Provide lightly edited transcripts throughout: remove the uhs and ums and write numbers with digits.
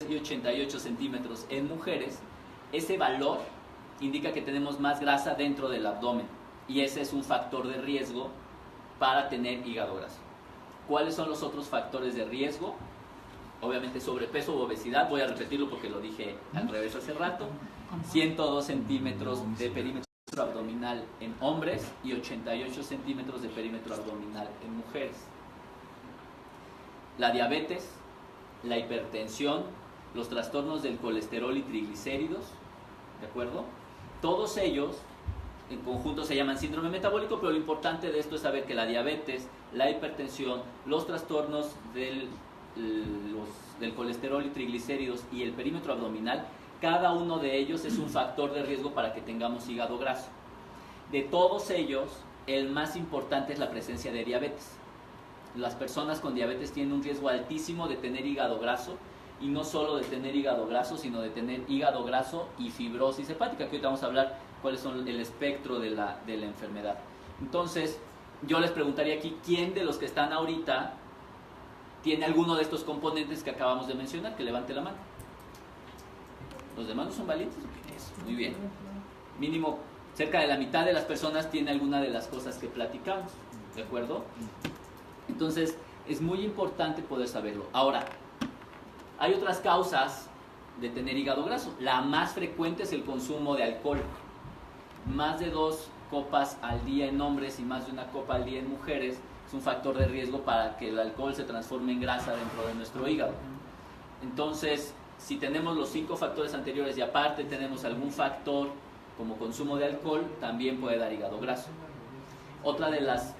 y 88 centímetros en mujeres, ese valor indica que tenemos más grasa dentro del abdomen y ese es un factor de riesgo para tener hígado graso. ¿Cuáles son los otros factores de riesgo? Obviamente sobrepeso u obesidad, voy a repetirlo porque lo dije al revés hace rato. 102 centímetros de perímetro abdominal en hombres y 88 centímetros de perímetro abdominal en mujeres. La diabetes, la hipertensión, los trastornos del colesterol y triglicéridos, ¿de acuerdo? Todos ellos en conjunto se llaman síndrome metabólico, pero lo importante de esto es saber que la diabetes, la hipertensión, los trastornos del colesterol y triglicéridos y el perímetro abdominal, cada uno de ellos es un factor de riesgo para que tengamos hígado graso. De todos ellos, el más importante es la presencia de diabetes. Las personas con diabetes tienen un riesgo altísimo de tener hígado graso, y no solo de tener hígado graso, sino de tener hígado graso y fibrosis hepática, que ahorita vamos a hablar cuáles son el espectro de la enfermedad. Entonces, yo les preguntaría aquí, ¿quién de los que están ahorita tiene alguno de estos componentes que acabamos de mencionar? Que levante la mano. ¿Los demás no son valientes? Eso, muy bien. Mínimo, cerca de la mitad de las personas tiene alguna de las cosas que platicamos, ¿de acuerdo? Entonces, es muy importante poder saberlo. Ahora, hay otras causas de tener hígado graso. La más frecuente es el consumo de alcohol. Más de 2 copas al día en hombres y más de 1 copa al día en mujeres es un factor de riesgo para que el alcohol se transforme en grasa dentro de nuestro hígado. Entonces, si tenemos los 5 factores anteriores y aparte tenemos algún factor como consumo de alcohol, también puede dar hígado graso. Otra de las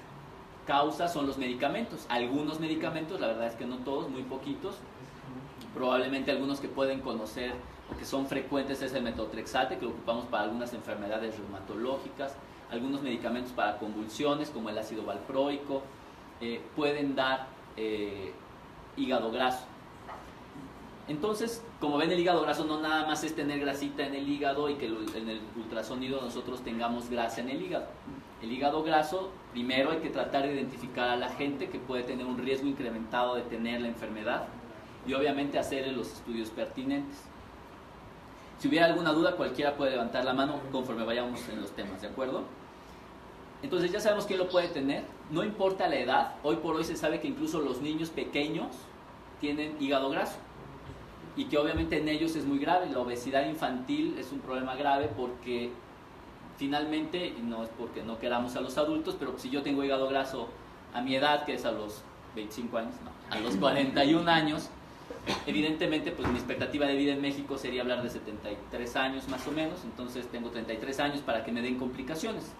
causas son los medicamentos. Algunos medicamentos, la verdad es que no todos, muy poquitos. Probablemente algunos que pueden conocer o que son frecuentes es el metotrexate, que lo ocupamos para algunas enfermedades reumatológicas. Algunos medicamentos para convulsiones, como el ácido valproico, pueden dar hígado graso. Entonces, como ven, el hígado graso no nada más es tener grasita en el hígado y que en el ultrasonido nosotros tengamos grasa en el hígado. El hígado graso, primero hay que tratar de identificar a la gente que puede tener un riesgo incrementado de tener la enfermedad y obviamente hacerle los estudios pertinentes. Si hubiera alguna duda, cualquiera puede levantar la mano conforme vayamos en los temas, ¿de acuerdo? Entonces ya sabemos quién lo puede tener, no importa la edad. Hoy por hoy se sabe que incluso los niños pequeños tienen hígado graso y que obviamente en ellos es muy grave. La obesidad infantil es un problema grave porque finalmente, y no es porque no queramos a los adultos, pero si yo tengo hígado graso a mi edad, que es a los 25 años, no, a los 41 años, evidentemente pues mi expectativa de vida en México sería hablar de 73 años más o menos. Entonces tengo 33 años para que me den complicaciones.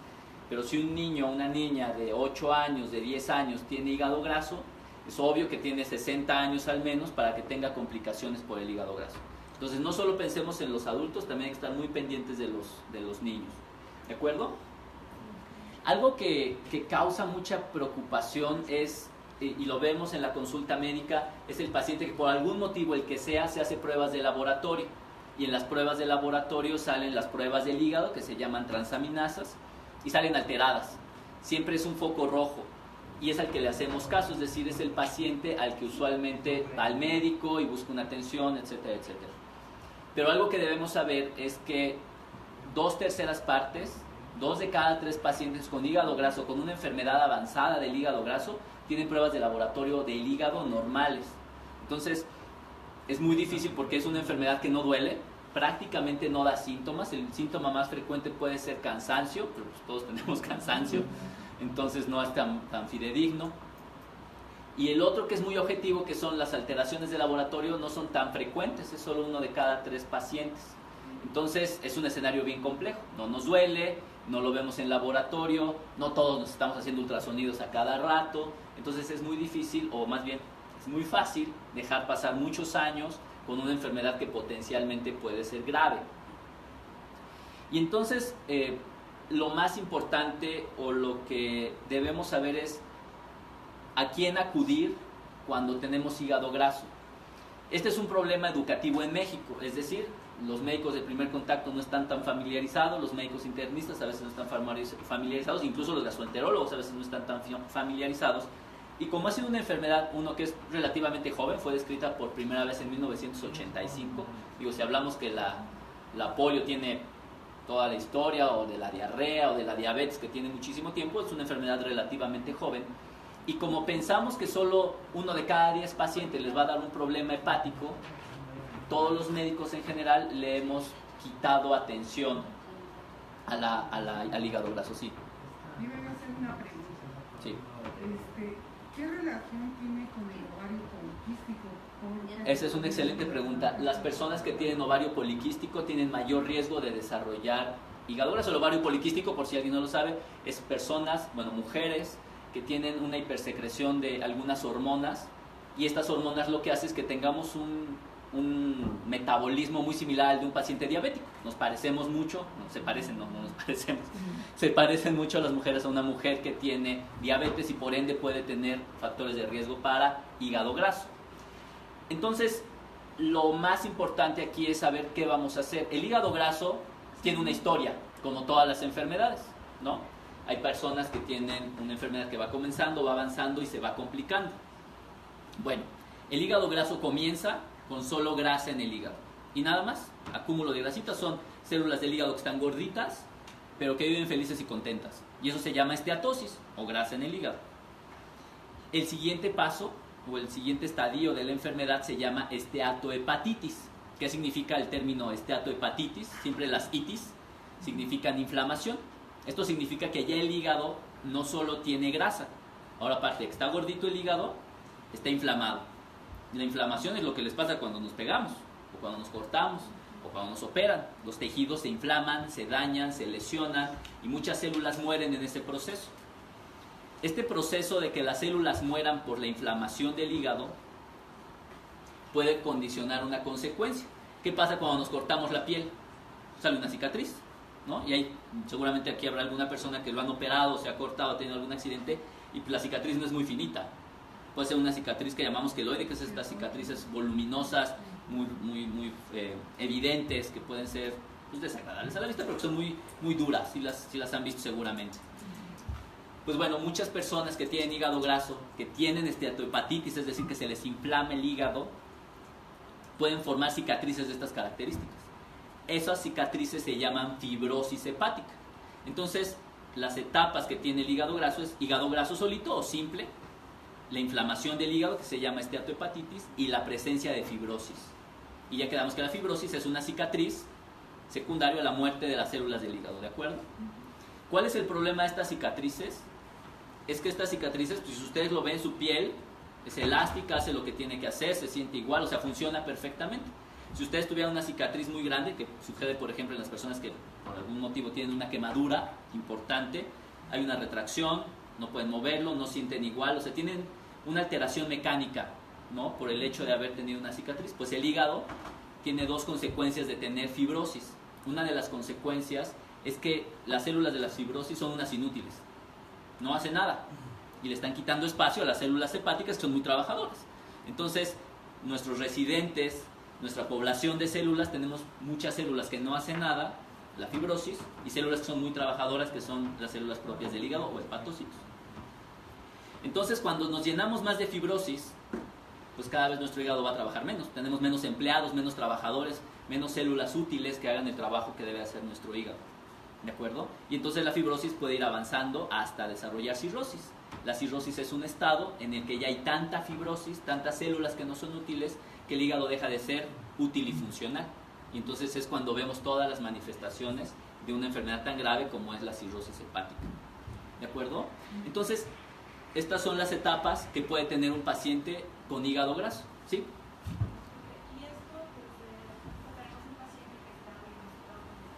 Pero si un niño o una niña de 8 años, de 10 años tiene hígado graso, es obvio que tiene 60 años al menos para que tenga complicaciones por el hígado graso. Entonces no solo pensemos en los adultos, también hay que estar muy pendientes de los niños, ¿de acuerdo? Algo que causa mucha preocupación es, y lo vemos en la consulta médica, es el paciente que por algún motivo, el que sea, se hace pruebas de laboratorio. Y en las pruebas de laboratorio salen las pruebas del hígado, que se llaman transaminasas, y salen alteradas. Siempre es un foco rojo. Y es al que le hacemos caso, es decir, es el paciente al que usualmente va al médico y busca una atención, etcétera, etcétera. Pero algo que debemos saber es que 2/3 partes, 2 de cada 3 pacientes con hígado graso, con una enfermedad avanzada del hígado graso, tienen pruebas de laboratorio del hígado normales. Entonces, es muy difícil porque es una enfermedad que no duele, prácticamente no da síntomas. El síntoma más frecuente puede ser cansancio, pero pues todos tenemos cansancio, entonces no es tan fidedigno. Y el otro que es muy objetivo, que son las alteraciones de laboratorio, no son tan frecuentes, es solo 1 de cada 3 pacientes. Entonces es un escenario bien complejo, no nos duele, no lo vemos en laboratorio, no todos nos estamos haciendo ultrasonidos a cada rato. Entonces es muy difícil, o más bien es muy fácil dejar pasar muchos años con una enfermedad que potencialmente puede ser grave. Y entonces lo más importante o lo que debemos saber es a quién acudir cuando tenemos hígado graso. Este es un problema educativo en México, es decir, los médicos de primer contacto no están tan familiarizados, los médicos internistas a veces no están familiarizados, incluso los gastroenterólogos a veces no están tan familiarizados Y como ha sido una enfermedad, uno que es relativamente joven, fue descrita por primera vez en 1985. Digo, si hablamos que la polio tiene toda la historia, o de la diarrea, o de la diabetes, que tiene muchísimo tiempo, es una enfermedad relativamente joven. Y como pensamos que solo 1 de cada 10 pacientes les va a dar un problema hepático, todos los médicos en general le hemos quitado atención al hígado graso, sí. Yo me voy a hacer una pregunta. Sí. ¿Qué relación tiene con el ovario poliquístico? Esa es una excelente pregunta. Las personas que tienen ovario poliquístico tienen mayor riesgo de desarrollar hígado graso. El ovario poliquístico, por si alguien no lo sabe, es personas, mujeres que tienen una hipersecreción de algunas hormonas, y estas hormonas lo que hacen es que tengamos un metabolismo muy similar al de un paciente diabético. Nos parecemos mucho, no nos parecemos, se parecen mucho a las mujeres a una mujer que tiene diabetes, y por ende puede tener factores de riesgo para hígado graso. Entonces, lo más importante aquí es saber qué vamos a hacer. El hígado graso tiene una historia, como todas las enfermedades, ¿no? Hay personas que tienen una enfermedad que va comenzando, va avanzando y se va complicando. Bueno, el hígado graso comienza con solo grasa en el hígado y nada más. Acúmulo de grasitas, son células del hígado que están gorditas, pero que viven felices y contentas, y eso se llama esteatosis o grasa en el hígado. El siguiente paso o el siguiente estadio de la enfermedad se llama esteatohepatitis. ¿Qué significa el término esteatohepatitis? Siempre las itis significan inflamación. Esto significa que ya el hígado no solo tiene grasa, ahora aparte de que está gordito el hígado, está inflamado. La inflamación es lo que les pasa cuando nos pegamos, o cuando nos cortamos, o cuando nos operan. Los tejidos se inflaman, se dañan, se lesionan, y muchas células mueren en ese proceso. Este proceso de que las células mueran por la inflamación del hígado puede condicionar una consecuencia. ¿Qué pasa cuando nos cortamos la piel? Sale una cicatriz, ¿no? Y seguramente aquí habrá alguna persona que lo han operado, se ha cortado, ha tenido algún accidente, y la cicatriz no es muy finita. Puede ser una cicatriz que llamamos queloide, que es estas cicatrices voluminosas, muy evidentes, que pueden ser desagradables a la vista, pero que son muy duras, si las han visto seguramente. Pues bueno, muchas personas que tienen hígado graso, que tienen esteatohepatitis, es decir, que se les inflama el hígado, pueden formar cicatrices de estas características. Esas cicatrices se llaman fibrosis hepática. Entonces, las etapas que tiene el hígado graso es hígado graso solito o simple, la inflamación del hígado, que se llama esteatohepatitis, y la presencia de fibrosis. Y ya quedamos que la fibrosis es una cicatriz secundaria a la muerte de las células del hígado, ¿de acuerdo? ¿Cuál es el problema de estas cicatrices? Es que estas cicatrices, pues si ustedes lo ven, su piel es elástica, hace lo que tiene que hacer, se siente igual, o sea, funciona perfectamente. Si ustedes tuvieran una cicatriz muy grande, que sucede por ejemplo en las personas que por algún motivo tienen una quemadura importante, hay una retracción, no pueden moverlo, no sienten igual, o sea, tienen una alteración mecánica, ¿no? Por el hecho de haber tenido una cicatriz. Pues el hígado tiene dos consecuencias de tener fibrosis. Una de las consecuencias es que las células de la fibrosis son unas inútiles, no hacen nada, y le están quitando espacio a las células hepáticas, que son muy trabajadoras. Entonces, nuestros residentes, nuestra población de células, tenemos muchas células que no hacen nada, la fibrosis, y células que son muy trabajadoras, que son las células propias del hígado o hepatocitos. Entonces, cuando nos llenamos más de fibrosis, pues cada vez nuestro hígado va a trabajar menos. Tenemos menos empleados, menos trabajadores, menos células útiles que hagan el trabajo que debe hacer nuestro hígado. ¿De acuerdo? Y entonces la fibrosis puede ir avanzando hasta desarrollar cirrosis. La cirrosis es un estado en el que ya hay tanta fibrosis, tantas células que no son útiles, que el hígado deja de ser útil y funcional. Y entonces es cuando vemos todas las manifestaciones de una enfermedad tan grave como es la cirrosis hepática. ¿De acuerdo? Entonces, estas son las etapas que puede tener un paciente con hígado graso. ¿Sí? Y esto, pues, tenemos un paciente que está diagnosticado con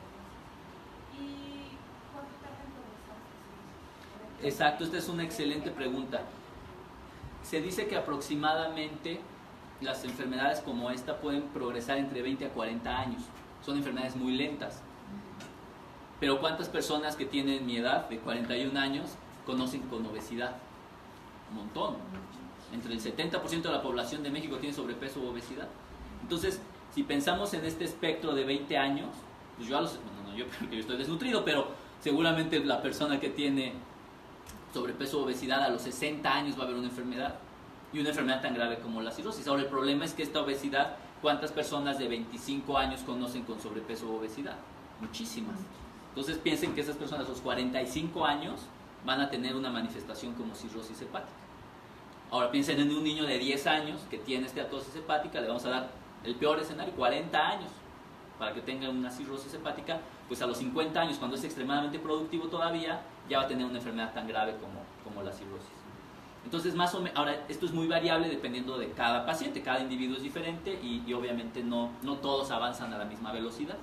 cirrosis. ¿Y cuánto tarda en progresar? Exacto, esta es una excelente pregunta. Se dice que aproximadamente las enfermedades como esta pueden progresar entre 20 a 40 años. Son enfermedades muy lentas. Pero ¿cuántas personas que tienen mi edad, de 41 años, conocen con obesidad? Un montón. Entre el 70% de la población de México tiene sobrepeso u obesidad. Entonces, si pensamos en este espectro de 20 años, pues yo estoy desnutrido, pero seguramente la persona que tiene sobrepeso o obesidad, a los 60 años va a haber una enfermedad, y una enfermedad tan grave como la cirrosis. Ahora, el problema es que esta obesidad, ¿cuántas personas de 25 años conocen con sobrepeso o obesidad? Muchísimas. Entonces piensen que esas personas a los 45 años van a tener una manifestación como cirrosis hepática. Ahora piensen en un niño de 10 años que tiene esteatosis hepática, le vamos a dar el peor escenario, 40 años, para que tenga una cirrosis hepática. Pues a los 50 años, cuando es extremadamente productivo todavía, ya va a tener una enfermedad tan grave como la cirrosis. Entonces, más o menos, ahora, esto es muy variable dependiendo de cada paciente, cada individuo es diferente y obviamente no todos avanzan a la misma velocidad.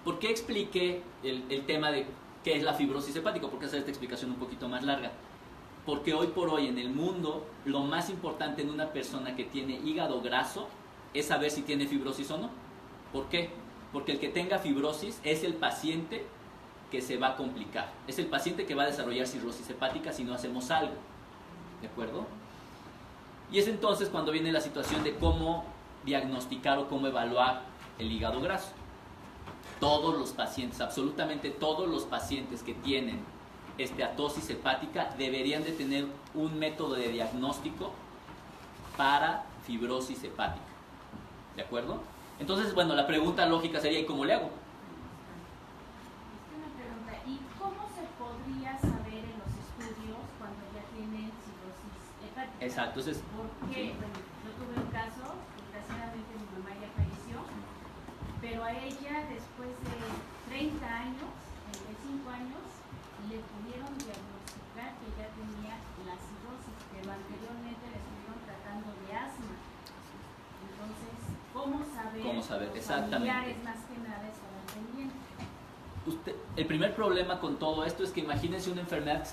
¿Por qué expliqué el tema de qué es la fibrosis hepática? ¿Por qué hacer esta explicación un poquito más larga? Porque hoy por hoy en el mundo, lo más importante en una persona que tiene hígado graso es saber si tiene fibrosis o no. ¿Por qué? Porque el que tenga fibrosis es el paciente que se va a complicar. Es el paciente que va a desarrollar cirrosis hepática si no hacemos algo. ¿De acuerdo? Y es entonces cuando viene la situación de cómo diagnosticar o cómo evaluar el hígado graso. Todos los pacientes, absolutamente todos los pacientes que tienen esteatosis hepática deberían de tener un método de diagnóstico para fibrosis hepática. ¿De acuerdo? Entonces, bueno, la pregunta lógica sería, ¿y cómo le hago? Una pregunta, ¿y cómo se podría saber en los estudios cuando ya tienen cirrosis hepática? Exacto, entonces... Porque, sí. bueno, yo tuve un caso, desgraciadamente mi mamá ya falleció, pero a ella después de 30 años, 35 años, le pudieron diagnosticar que ya tenía la cirrosis, pero anteriormente le estuvieron tratando de asma. Entonces, ¿cómo saber? ¿Cómo saber? Los Exactamente. familiares más que nada estaban pendientes. El primer problema con todo esto es que imagínense una enfermedad que se